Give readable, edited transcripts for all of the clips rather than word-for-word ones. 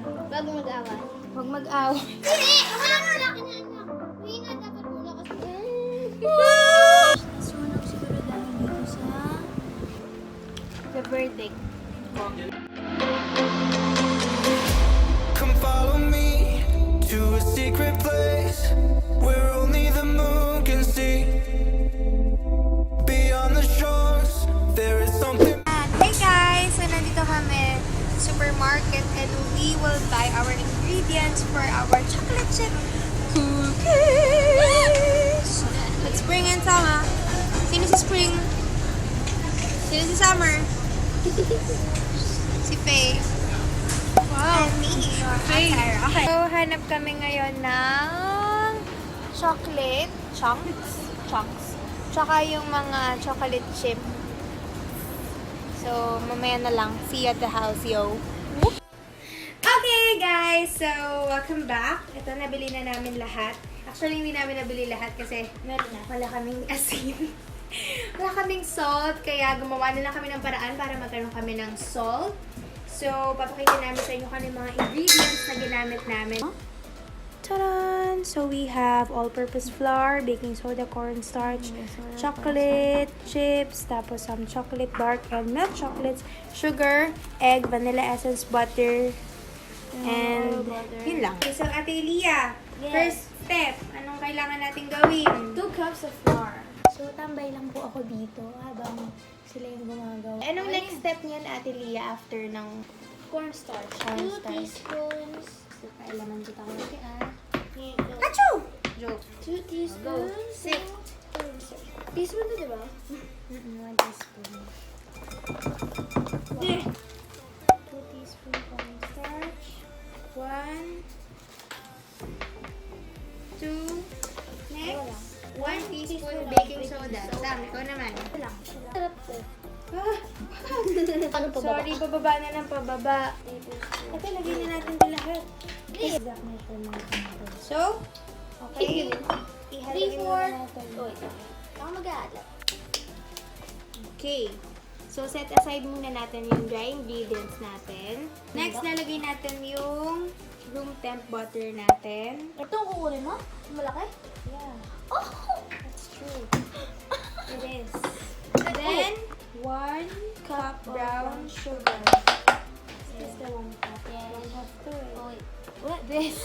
Huwag mag-away. Huwag mag-away. Hindi! Wala na laki na anak. Hindi nga dapat muna kasi. Nasunog siguro dahil dito sa verdict ko. Come follow me to a secret place where only the moon can see. Beyond the shores, there is something. Hey guys! So nandito kami sa supermarket and we will buy our ingredients for our chocolate chip cookies! Let's bring in Sama. Sino si Spring? Sino si Summer? Si Faye. Wow! And me. Okay. So, hanap kami ngayon ng chocolate chunks. Tsaka yung mga chocolate chip. So, mamaya na lang. See you at the house, yo. Okay, guys. So, welcome back. Ito, nabili na namin lahat. Actually, hindi namin nabili lahat kasi wala kaming asin. Wala kaming salt. Kaya gumawa na lang kami ng paraan para magkaroon kami ng salt. So, papakita namin sa inyo kung ano yung mga ingredients na ginamit namin. Taran! So, we have all-purpose flour, baking soda, cornstarch, chocolate chips, tapos some chocolate bark and milk chocolates, sugar, egg, vanilla essence, butter, and yun lang. Okay, so, Ate Elia, first step, anong kailangan natin gawin? 2 cups of flour. So, tambay lang po ako dito habang sila yung gumagawa. Anong next step niyan, Ate Lia, after ng Cornstarch. 2 teaspoons. pailaman dito ako natin, Here you go. Achoo! Joke. 2 teaspoons. Six. Teaspoon na, diba? 1 teaspoon. 2 teaspoon cornstarch. 1, 2, next. 1 teaspoon baking soda. Sam, ikaw naman. Sarap ko. Ano pa ba? Sorry, bababa na ng pababa. Ito, lagyan na natin ito lahat. Exact measurement natin. So, okay. Ihalagay muna natin. Ako mag-aalat. Okay. So, set aside muna natin yung dry ingredients natin. Next, lalagay natin yung room temp butter natin. Ito ang kukunin mo? Malaki? Yeah, Oh! that's true. It is. Then, 1 cup brown sugar. Is this the 1 cup? Yes. 1 cup to it. Oh, wait. What? This?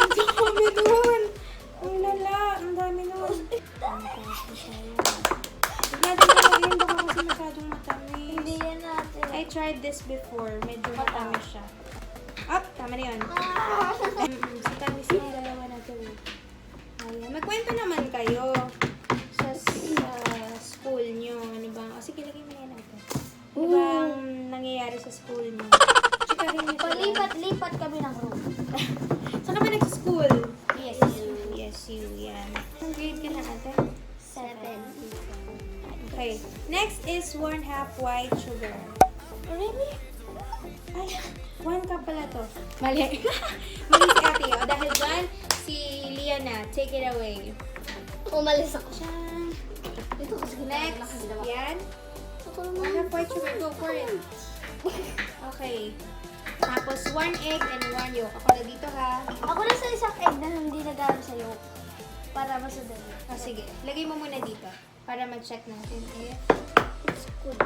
Ang dami nun! Ang lala! Ang dami nun! Ang kasi sa'yo. Huwag natin kalagyan baka kasi masyadong matamis. Hindi yan natin. I tried this before. Medyo matamis siya. Up! Tama na yun. Sa tamis ng dalawa na to. Ayan. Magkwento naman kayo sa school nyo. Ano ba? O sige, lagay mo yan natin. Ano ba ang nangyayari sa school nyo? Chika rin nyo. Palipat-lipat kami ng room. Saan ka ba nag-school? Yes. PSU, yan. Ang grade ka na ate? 7. Okay. Next is 1/2 white sugar. Really? Ay, 1 cup pala to. Mali. Mali si ate. O, dahil dyan, si Lia na. Take it away. Umalis ako. Diyan. Ito kasi Next, yan. Ako 1/2 white sugar. Go for it. Okay. Tapos 1 egg and 1 yolk. Ako na dito ha. Ako na sa isang egg na hindi nagano sa'yo. Para masadali. O, sige. Lagay mo muna dito. Para mag-check natin if It's good.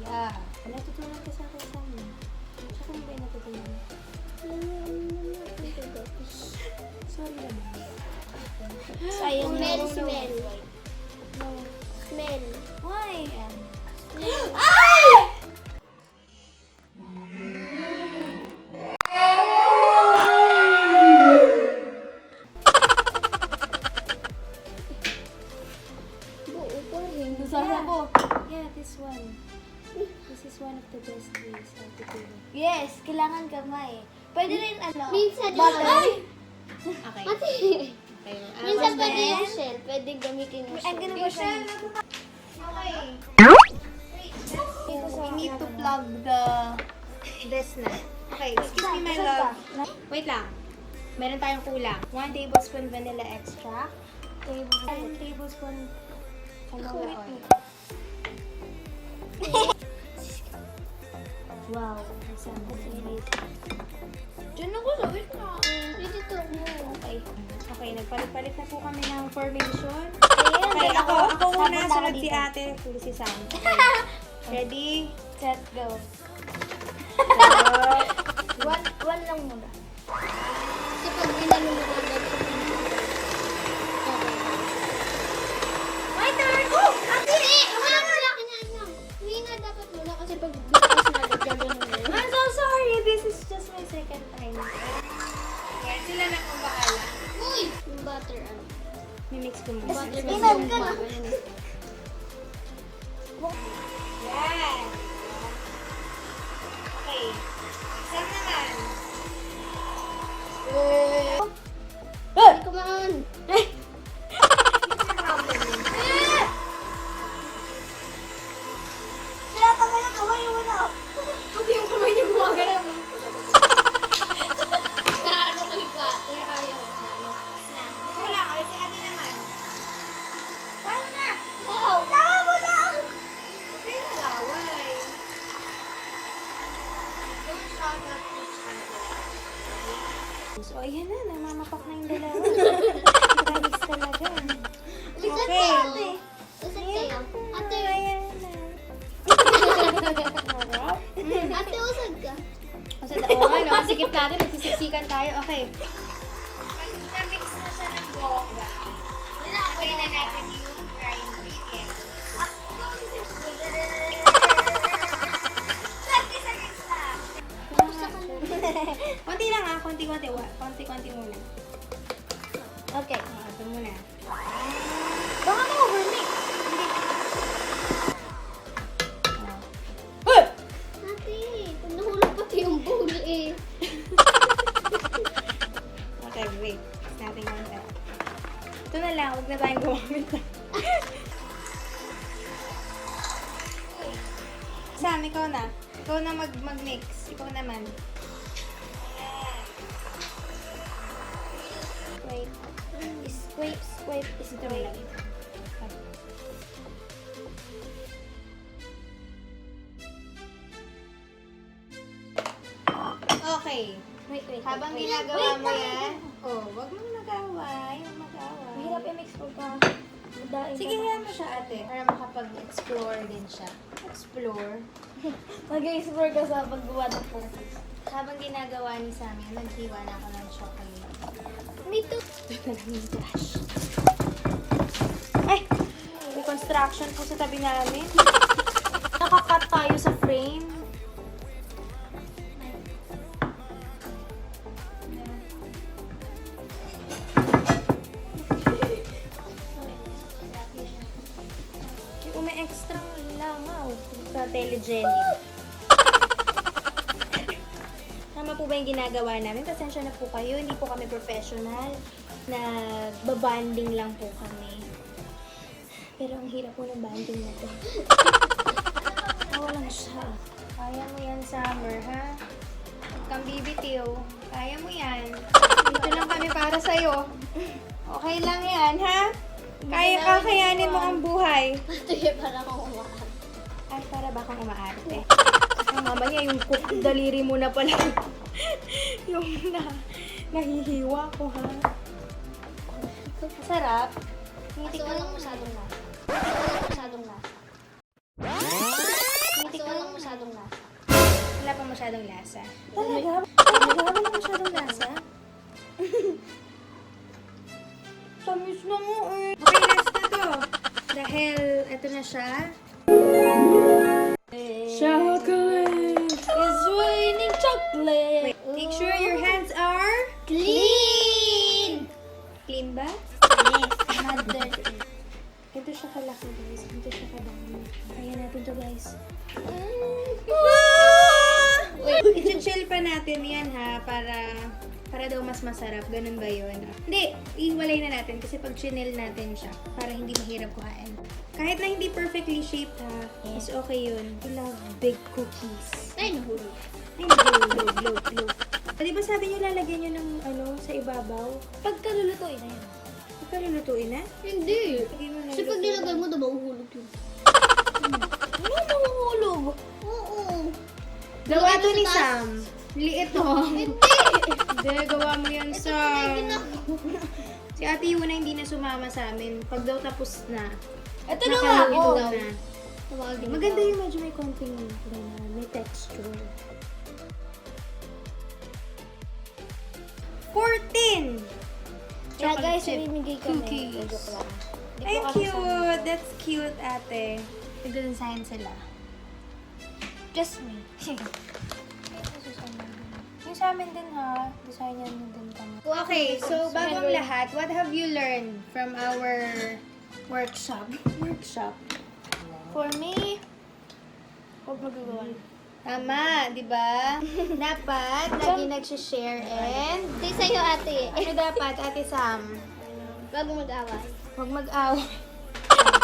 yeah. Natutunan ka sa akin sa amin. Tsaka mo ba yung natutunan? Sorry naman. Sayang no, no. Smell. No. Smell. Why? Ay! Buo pa rin. Yeah, this one. This is one of the best ways how to do it. Yes, kailangan kamay. Pwede rin ano. Minsan butter. Ay! Okay. Ate, Okay. minsan Tapos pwede then, yung shell. Pwede gamitin yung Ang shell. ganun ba siya? Okay. We need to plug this na. Okay, excuse me my love. Wait lang. Meron tayong kulang. 1 tablespoon vanilla extract. 1 tablespoon canola oil. Wow. Isang masinit. Diyan ako sa wait na. Dito mo. Okay. Okay, nagpalit-palit na po kami ng formation. Ayan, Okay, dyan ako muna, Sabon sunod tayo si dito. ate, huli si Sam. Ready? Set, go. One lang muna. Kasi pag ginano mo ka agad sa pinito. My turn! Oh! Ate! Wala ka sa akin na. Hindi nga dapat muna kasi pag bitas na agad gagawin mo yun. I'm so sorry, this is just my second time. Yan, sila na kung bahala. Uy! Yung butter ano. Mimix ko muna. Butter kasi Ilan yung ka na? butter. Yan! Okay. Sam naman. Ay, kumaan! Sila ka na kamay mo na. Pati yung kamay niyo gumagana mo. Ano ka yung butter? Ayaw. Wala, kasi si ate naman. Paano na? Wow. Tama mo na. Hindi na laway. So, ayan na. Namamapak na yung dalawa. Gralis talaga. Usad Okay. kayo. Usad kayo. Ate! Ayan na. Harap. Ate, usad ka. O sa oo nga, no? Sikip natin. Nagsisiksikan tayo. Okay. Pag-mix na siya ng bongga, nilagay na natin yung dry ingredients. 30 seconds lang. Konti lang ah. Konti-konti. Konti-konti muna. Okay. Ito muna. Baka may overmix. Ate, pag nahulog pati yung bowl eh. Okay, wait. It's natin konti. Ito na lang. Huwag na tayong gumamit. Sam, ikaw na. Ikaw na mag-mix. Ikaw naman. Wait. Swipe, Wait. Okay. Wait. Habang ginagawa mo yan, wag mo mag-away. Huwag mag-away. Mahirap i-mix ko pa. Madaing Sige, yan mo siya ate. Para makapag-explore din siya. Explore. Mag-explore ka sa paggawa ng cookies. Habang ginagawa ni Sammy, naghiwa na ako ng chocolate. Me too. Ito na lang yung dash. Ay! May construction po sa tabi namin. Nakakat tayo sa frame. Kung may extra langaw sa telejelly. Tama po ba yung ginagawa namin? Pasensya na po kayo. Hindi po kami professional. Nagbabanding lang po kami. Pero ang hirap po ng banding na to. Tawa lang siya. Kaya mo yan, Summer, ha? Huwag kang bibitiw. Kaya mo yan. Dito lang kami para sa'yo. Okay lang yan, ha? Kaya kakayanin mo ang buhay. Ate, para akong umakan. Ay, para ba kang umaarte? Ang mamaya, yung daliri mo na pala. yung nahihiwa ko, ha? Sarap. Kasi walang masyadong lasa. Walang masyadong lasa. Kasi walang masyadong lasa. Wala pa masyadong lasa. Talaga? Wala masyadong lasa? Tamis na mo eh. Okay, last na to. Dahil, ito na siya. Chocolate! It's raining chocolate. Wait, make sure your hands are Clean! clean ba? Yes, not dirty. Ganito siya kalaki, guys. Ganito siya kadami. Kaya natin to, guys. Wait, i-chill pa natin yan, ha? Para daw mas masarap. Ganun ba yun? Hindi, iwalay na natin kasi pag chinel natin siya para hindi mahirap kuhain. Kahit na hindi perfectly shaped, ha? Is okay yun. I love big cookies. Ay, nahulog. Ay, load. Di ba sabi niyo lalagyan niyo ng sa ibabaw? Pagkalulutuin na yun. Pagkalulutuin na? Hindi. Lagyan mo na Kasi pag nilagay mo, diba uhulog yun? Ano mahulog? Oo. Gawa to ni Sam. Liit to. Hindi, gawa mo yan, Sam. Si Ate Yuna hindi na sumama sa amin. Pag daw tapos na, Ito na nga ako. nakaluto na. Maganda yung medyo may konting may texture. 14! Kaya guys, chip bibigay kami. cookies. Joke lang. Di Ay, po kami cute! That's cute, ate. Nag-design sila. Just me. Yung sa amin din, ha? Design yan din kami. Wow, Okay, so bagong Handle. lahat, what have you learned from our workshop? For me, huwag magagawa. Tama, di ba? Dapat, lagi nagsishare and... Hindi sa'yo, ate. Ano dapat, Ate Sam? Bago mag-away. Huwag mag-away.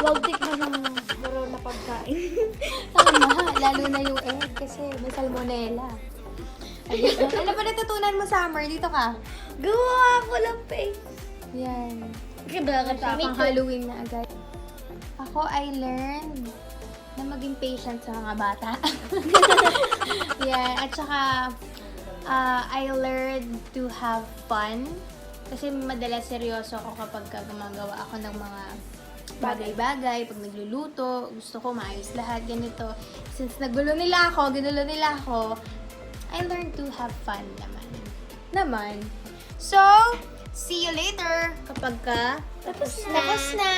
Huwag tikman ng baro na pagkain. Tama, lalo na yung egg kasi may salmonella. Ayun. Ano ba natutunan mo, Summer? Dito ka. Gawa ko lang face. Yan. Kaya ka Pang Halloween na agad. Ako, I learned na maging patient sa mga bata. Yan. At saka, I learned to have fun. Kasi madalas seryoso ako kapag gumagawa ako ng mga bagay-bagay. Pag nagluluto, gusto ko maayos lahat, ganito. Since ginulo nila ako, I learned to have fun naman. So, see you later kapag Tapos tapos na.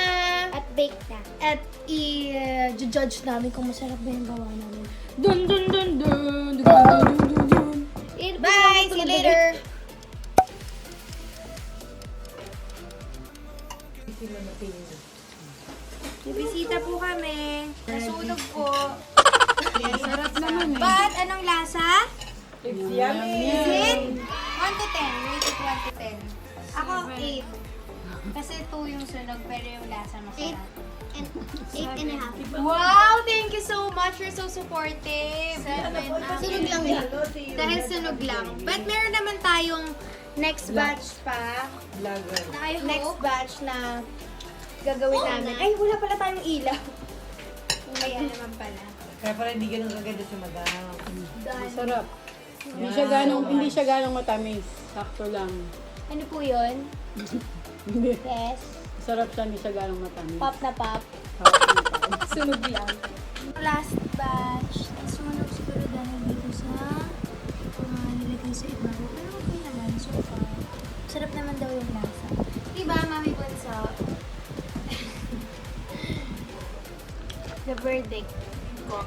At bake na. At i-judge namin kung masarap ba yung gawa namin. Dun dun dun dun dun dun dun dun. Bye! See you later! Bibisita po kami. Nasunog po. Yes, sarap naman eh. But, anong lasa? It's yummy. Is it? 1 to 10. Rate it 1 to 10. Ako, 8. Kasi 2 yung sunog, pero yung lasa masarap. 8.5. Wow! Thank you so much. You're so supportive. Sunog lang yan. Dahil sunog lang. But meron naman tayong next batch pa. Vlogger. Next batch na gagawin namin. Ay, wala pala tayong ilaw. Ayan naman pala. Kaya pala hindi ganun kaganda si Madam. Sarap. Hindi siya ganong matamis. Sakto lang. Ano po yun? Hindi. Yes. Sarap siya, hindi siya ganong matamis. Pop na pop. Sunog lang. Last batch. Nasunog siguro dahil dito sa nilagay sa iba. Pero okay naman so far. Sarap naman daw yung lasa. Diba, Mami Bunso? The verdict ko.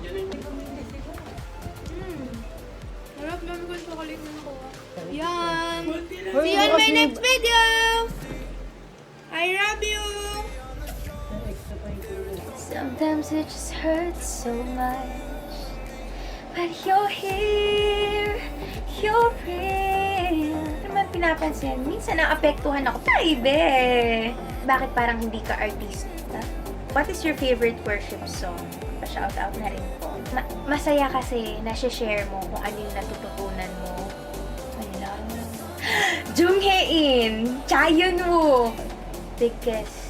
Sarap namin kung chocolate na nakuha. Yan! See you on my next video! I love you! Sometimes it just hurts so much, but you're here, you're real. Ano man pinapansin? Minsan naapektuhan ako. Baby! Bakit parang hindi ka artista? What is your favorite worship song? Pa-shout out na rin po. Masaya kasi na-share mo kung ano yung natututunan mo. Junghae-in, Chaeyoon-woo, because